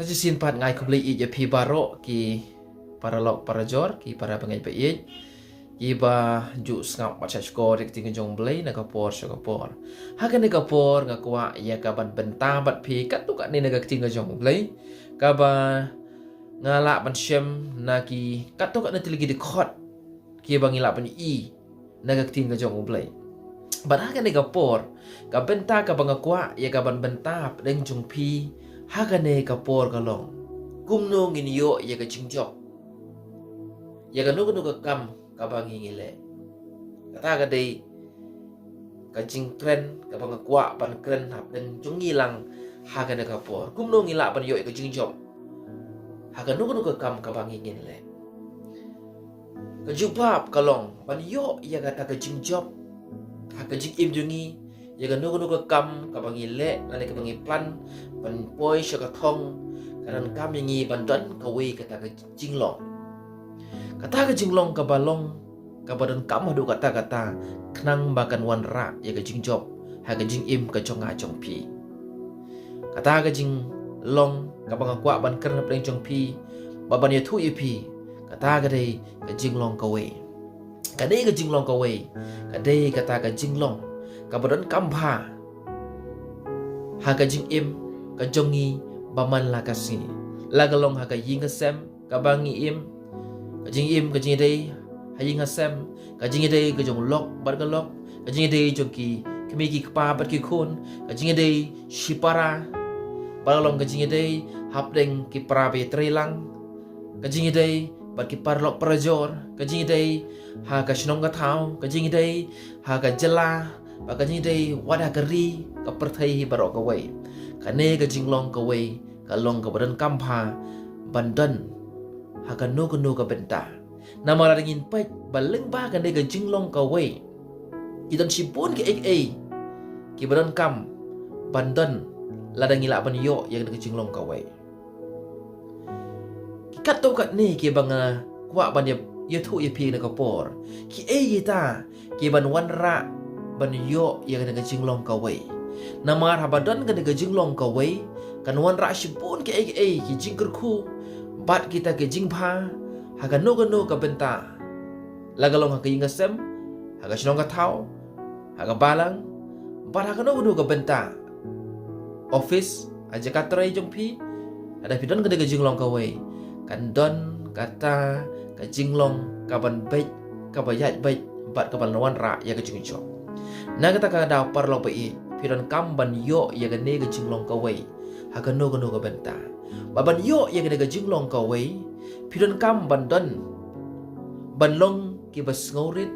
Sajisin pat ngai kubli i je pi baro ki para lok para jor ki para bangai pe i ki ba ju ngap baca skor dik ting jong blai na kapor so kapor hakan ni kapor nga kwa ya ka ban benta bat pi kat tu kat ni na ting jong blai ka ba ngala ban shem na ki kat tu kat na tilgi di khot ki ba ngila ban i na ting jong blai ban hakan ni kapor ka benta ka ba kwa ya ka ban benta deng jong pi hagane kapor kalong kumno ngin yo ya ka jingjok ya ka nugu nugu kam ka bangi ngile kata ka dei ka jingkren ka bang kwa ban kren hap den jungilang hagane kapor kumno ngila ban yo ya ka jingjok haga nugu nugu kam ka bangi ngile ka jubab kalong ban yo ya ka ta ka jingjok haga jingim jungi ya ka nugu kam ka bangi le nane ka bangi plan ban poi shaka thong kanan kam yangi ban dan ka we kata ka jinglong kata ka jinglong ka balong ka badan kam hadu kata knang bakan wan ra ya ka jingjob ha ka jing im ka chonga chong pi kata ka jinglong ka bang kwa ban kern pleng chong pi baban ya thu pi kata ka dei ka jinglong ka we ka dei ka jinglong ka we ka dei kata ka jinglong ka badan kam pha ha ka jing im ka jongi baman la kasi la galong ha ka ying sem ka bangi im ka jing im ka jing dei ha ying sem ka jing dei ka jong lok bar ka lok ka jing dei jong ki kemi ki pa bat ki khun ka jing dei shipara balong ka jing dei hap deng ki pra be trelang ka jing dei bat ki par lok prajor ka jing dei ha ka shnong ka thau ka jing dei ha ka jela ba ka jing dei wada ka ri ka perthai barok ka wei kane ka jinglong ka wei ka long ka badan kampha bandan ha ka no ka benta nama la ringin pai baleng ba kane ka jinglong ka wei kidan sipun ki ki badan kam bandan la dangila ban yo yang ka jinglong ka wei ki kat to kat ni ki banga kwa ban ya thu ya pi na ka por ki ta ki ban wan ra ban yo yang ka jinglong ka wei namar habadan ka daga jinglong ka wei kan wan ra shipun ke ki jingker khu bat kita ke jingpha haga no ka benta lagalong ha ka yinga sem haga shnong ka thau haga balang bat haga no ka benta office aja ka trai jongpi ada pidan ka daga jinglong ka wei kan don kata ka jinglong ka ban bait ka bayat bait bat ka ban wan ra ya ka jingcho na kata ka da par lo bai piran kam ban yo ya ga ne ga jinglong ka wei ha ka no ka benta ba ban yo ya ga ne ga jinglong ka wei piran kam ban don ban long ki bas ngorit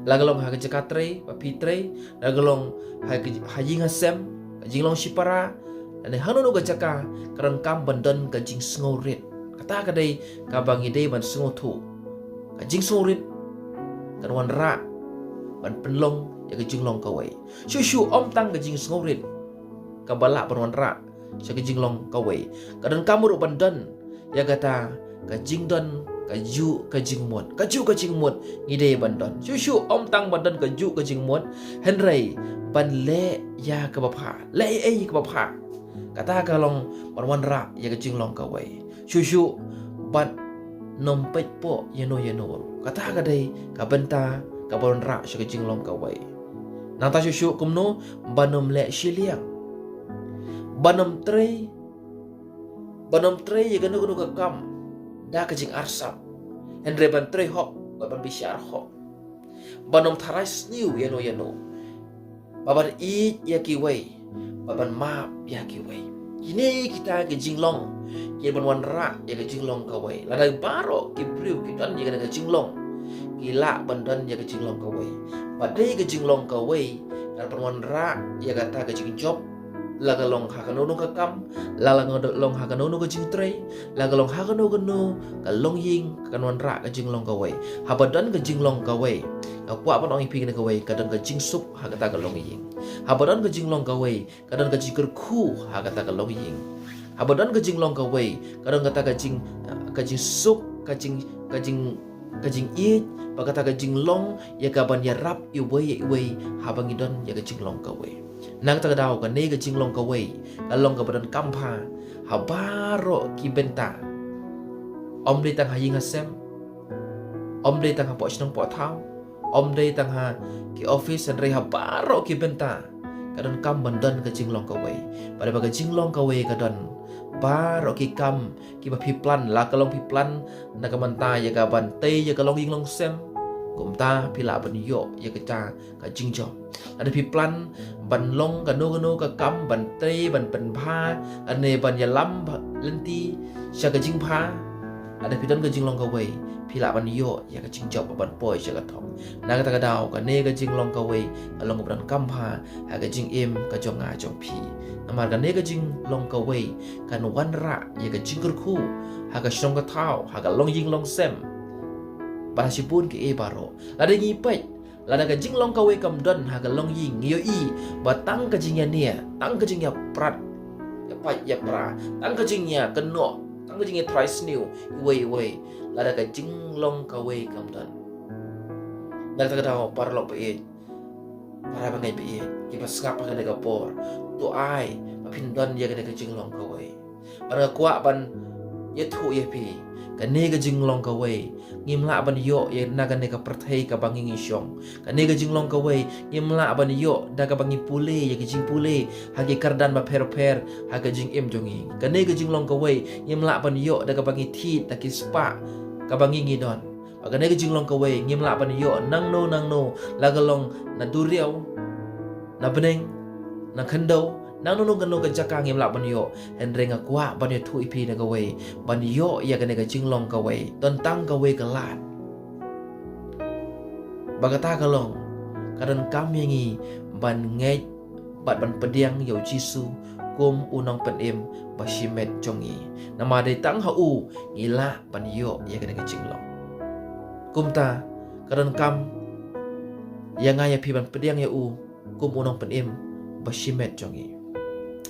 lagalong ha ga jakatre ba pitre lagalong ha yinga sem jinglong shipara ane hanu no ga jaka karan kam ban don ka jing ngorit kata ka dei ka bangi dei ban sngotu ka jing ngorit kan wan ra ban penlong ya ka jinglong ka wei shu om tang ka jing ngorit ka bala ban ra sa ka jinglong ka wei kadan kamuru bandan ya kata ka jingdon ka ju ka jingmot ka ju ka jingmot ngide bandan shu om tang bandan ka ju ka jingmot henrei ban le ya ka bapha le ka bapha kata ka long ban ra ya ka jinglong ka wei shu ban nom pet po yeno kata ka dei ka benta ka ban ra sa ka jinglong ka wei nang ta shushu kumno banom le shiliang banom tre ya ganu ka kam da ka jing arsap henre ban tre hop ban bishar hop banom tharais new yeno baban I ya ki wei baban map ya ki wei kini kita ke jinglong ki ban wan ra ya ke jinglong ka wei la dai baro ki priu ki dan ya ke jinglong gila bandan ya ke jinglong ka wei padai ke jinglong ka wei dan perwan ra ya kata ke jingjob lagalong hakanono ka kam lagalong hakanono ka jingtrei lagalong hakanono ka longying kanwan ra ka jinglong ka wei habadan ka jinglong ka wei ka kwa ban ong pi ka wei kadan ka jingsup hakata ka longying habadan ka jinglong ka wei kadan ka jikir khu hakata ka longying habadan ka jinglong ka wei kadan kata ka jing sup ka jing kajing i bagata kajing long ya kaban ya rap iwe habangi don ya kajing long kawe nang ta daw ka ne kajing long kawe kalong ka badan kampa habaro ki benta om de tang haying hasem om de tang ha po snong po thau om de tang ha ki office and re habaro ki benta kadon kam bandan kajing long kawe pada baga jing long kawe kadon baro ki kam ki ba piplan la kalong piplan na kamanta ya ka ban te ya kalong ying long sem kum ta pila ban yo ya ka cha ka jing jo ada piplan ban long ka no ka kam ban te ban pen pha ane ban ya lam lenti sha ka jing pha ada pidan ka jing long ka wei pila ban yo ya ka jing jo ban poi sha ka thong na ka ta ka daw ka ne ka jing long ka wei along ka ban kam pha ha ka jing im ka jong nga jong pi amar ka ne ka jing long ka wei kan wan ra ya ka jing kur ha ka shong ka thau ha ka long ying long sem ba si pun ke e baro ada ngi pai lada ka jing long ka we kam don ha ka long ying yo i ba tang ka jing ya nia tang ka jing ya prat ya pai ya pra tang ka jing ya keno tang ka jing ya thrice new we lada ka jing long ka we kam don na ta ka daw par lo pe para bangai pe ki ba skap ka de ka por tu ai ba pin don ya ka de ka jing long ka we para kwa ban ye thu ye pi ka ne ka jing long ka we ngimla ban yo ye na ka ne ka perthei ka bangi ngi shong ka ne ka jing long ka we ngimla ban yo da ka bangi pule ye ka jing pule ha ki kardan ba per ha ka jing em jongi ka ne ka jing long ka we ngimla ban yo da ka bangi thi ta ki spa ka bangi ngi don ka ne ka jing long ka we ngimla ban yo nang no la ka long na duriao na beneng na khando nang no kan no ka jaka ngim la ban yo en renga kwa ban yo thu ipi na ka we ban yo ya ka ne ka jing long ka we ton tang ka we ka lat bagata ka long kadan kam yangi ban ngai bat ban pediang yo jisu kum unong pen im ba shimet jongi nama de tang ha u ngila ban yo ya ka ne ka jing long kum ta kadan kam yang ngaya pi ban pediang ya u kum unong pen im ba shimet jongi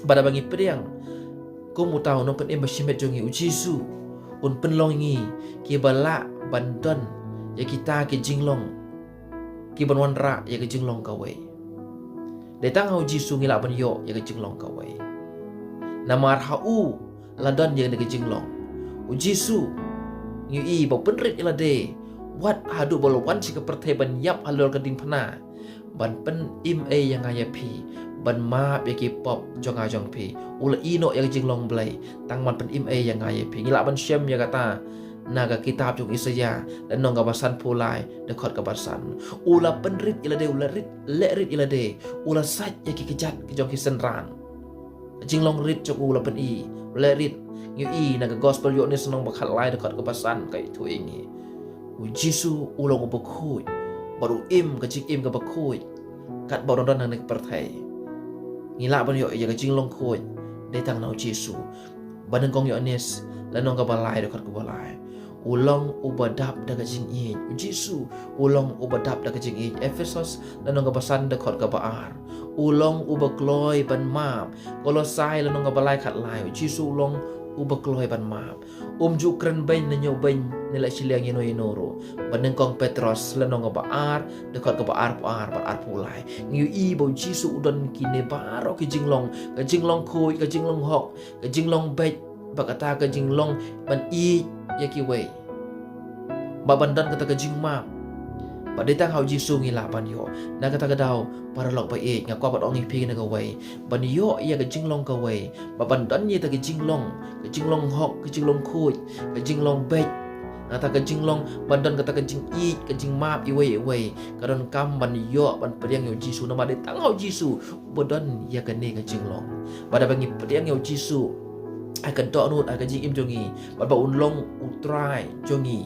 pada bangi periang ko mutaw no pen embassimet jongi ujisu un penlong ngi ki bala bandon ya kita ki jinglong ki banwan ra ya ki jinglong ka we de tang hau jisu ngi la ban yo ya ki jinglong ka we namar hau ladon ya ki jinglong ujisu ngi i bo penrit ila de wat hadu bolo wan si ka perthe ban yap halol ka ding phana ban pen im e yang aya pi ban ma be ki pop jong a jong pi ula ino yang jing long blai tang man pen im e yang aya pi ngila ban syem ya kata naga kitab jong isaya dan nong ka basan pulai de khot ka basan ula penrit ila de ula rit le rit ila de ula sat ya ki kejat ki jong ki senran jing long rit jong ula pen i le rit ngi i naga gospel yo ni senong bakhat lai de khot ka basan kai tu ingi jisu ulong ubakhui baru im ka jing im ka bakhui kat baru don nang perthai ngila ban yo ya ka jing long khoi de tang nau jisu ban kong yo nes la nong ka balai de khat ko balai ulong ubadap da ka jing i jisu ulong ubadap da ka jing i Ephesus la nong ka basan de khat ka baar ulong ubakloi ban map Kolosai la nong ka balai khat lai jisu ulong ubakloi ban map ju kren bain na nyo bain nila siliang yino inoro baneng kong Petros lanong ka baar dekat ka baar pulai ngiu i bo jisu udon kine baro ki jinglong khoi ka jinglong hok ka jinglong bet bakata ka jinglong ban i yaki wei babandan kata ka jingma pada tang hau jisu ngila ban yo na kata ka daw para lok pa e nga kwa ong ipi na ka wei ban yo ya ka jinglong ka wei babandan ye ta ka jinglong hok ka jinglong khoi ka jinglong bet ngata ka jinglong bandan kata ka jing i ka jing map i wei karon kam ban yo ban pediang yo jisu nama de tang hau jisu bodan ya ka ne ka jinglong pada bangi pediang yo jisu ai ka do nut ai ka jing im jongi ba unlong utrai jongi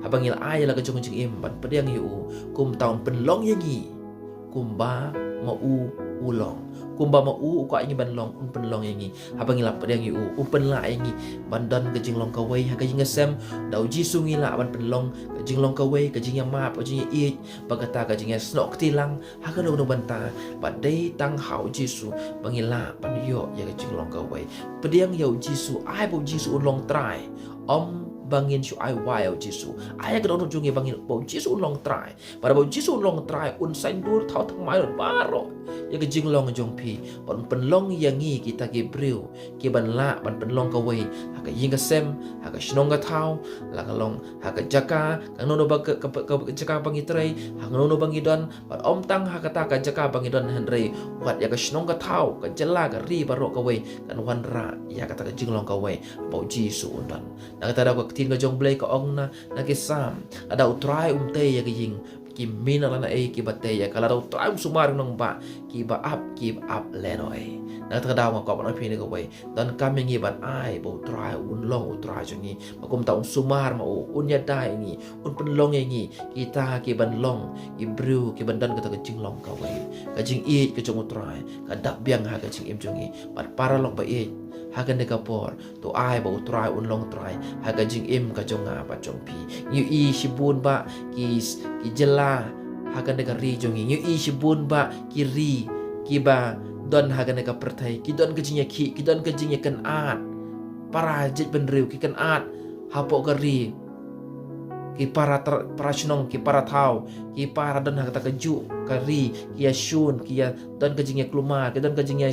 habangil ai la ka jong jing im ban pediang yo kum taun penlong yangi kumba ma ulong kumba ma ko ai ban long un penlong yangi habangil la pediang yo pen la yangi bandan ka jing long ka wei ha ka jing sem dau jisu ngi la ban penlong ka jing long ka wei ka jing ma pa jing i bagata ka jing snok tilang ha ka no banta ba dei tang hau jisu bangila ban yo ya ka jing long ka wei pediang yo jisu ai bo jisu un long trai om bangin shu ai wai au jisu ai ka don jungi bangin bau jisu long try pada bau jisu long try un sain dur thau thang mai baro ya ke jing long jong pi bon penlong yangi kita ki briu ki ban la ban penlong ka wei ha ka yin ka sem ha ka shnong ka thau la ka long ha ka jaka ka nono ba ka jaka bangi trai ha nono bangi don ban om tang ha ka ta ka jaka bangi don han rei wat ya ka shnong ka thau ka jela ka ri baro ka wei kan wan ra ya ka ta ka jing long ka wei bau jisu don na ka ta da ka tin ka jong blai ka ong na ke sam ada utrai te ya ka ying ki mina lana ki bate ya kala dau trai sumar nong ba ki ba up lenoi na ta daw ma ko ba phi ne ko wei dan kam ngi ban ai bo trai un long utrai jongi ma kum ta sumar ma un ya dai ngi un pen long ngi kita ki ban long ki bru ki ban dan ka ta jing long ka wei ka jing i ka jong utrai ka dak biang ha ka jing im jongi pat para lok ba i hagan de kapor to ai bo try un long try haga jing im ka jonga pa jong pi yu i shibun ba ki jela hagan de ri jongi yu i shibun ba ki ri ki ba don hagan de ka pertai ki don ka jingya ki don ka jingya kan at para jit ben riu ki kan at hapo ka ri ki para shnong ki para thau ki para don haga ta ka ju ka ri ki ya shun ki ya don ka jingya kluma ki don ka jingya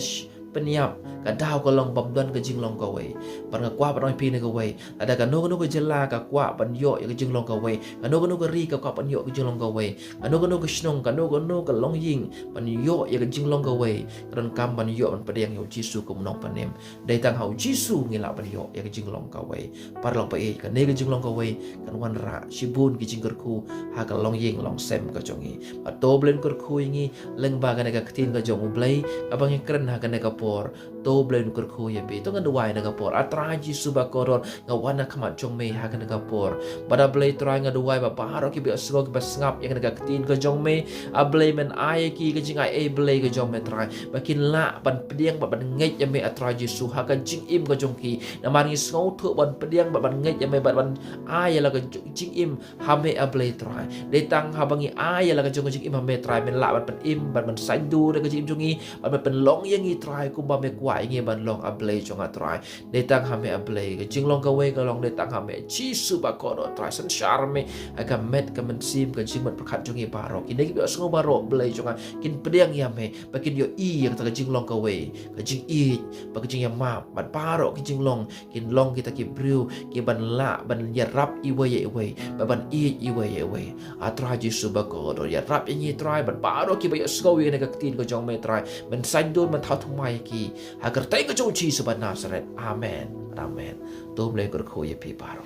peniap ka daw ka long bam don ka jing long ka wei par ka kwa pa pi ne ka wei ada ka no ka jela ka kwa pan yo ka jing long ka wei ka no ka ri ka kwa pan yo ka jing long ka wei ka no ka shnong ka no ka long ying pan yo ka jing long ka wei ran kam pan yo pan padeng yo jisu kum nong panem dai tang hau jisu ngila pan yo ka jing long ka wei par long pa e ka ne ka jing long ka wei kan wan ra shibun ki jing ku ha ka long ying long sem ka jongi pa to blen ku ngi leng ba ka ne ka tin ka jong blai ka bang kren ha ka ne ka por to blen ku ya be to ngan duai na ka por atra jisu ba koron nga wana kamat jong me ha ka ne ka por pada blai try nga duai ba paro ki be asgo ki ba ngap ya ka ne ka tin ka jong me a blai men ai ki ka jing ai e blai ka jong me try ba kin la ban pediang ba ban ngai ya me atra jisu ha ka jing im ka jong ki na mari ngau thu ban pediang ba ban ngai ya me ba ban ai la ka jing im ha me a blai try de tang ha bangi ai la ka jong jing im ha me try men la ban pen im ban sai du de ka jing jong i ban pen long yang i try ku ba me kwa ngi ban long a blai jong a try de tang ha me a blai ka jing long ka we ka long de tang ha me jisu ba ko do try san charme ka met ka men sim ka jing mat prakhat jong i baro ki ne ki ba sngo baro blai jong a kin pediang ya me ba kin yo i yang ta ka jing long ka we ka jing i ba ka jing ya ma ban baro ki jing long kin long kita ki briu ki ban la ban ya rap i we ba ban i we a try jisu ba ko do ya rap i try ban baro ki ba yo sngo wi ne ka tin ko jong me try ben san dun man thau thumai ki agar tai ko jong chi su ban nasaret amen amen to ble ko ye pi baro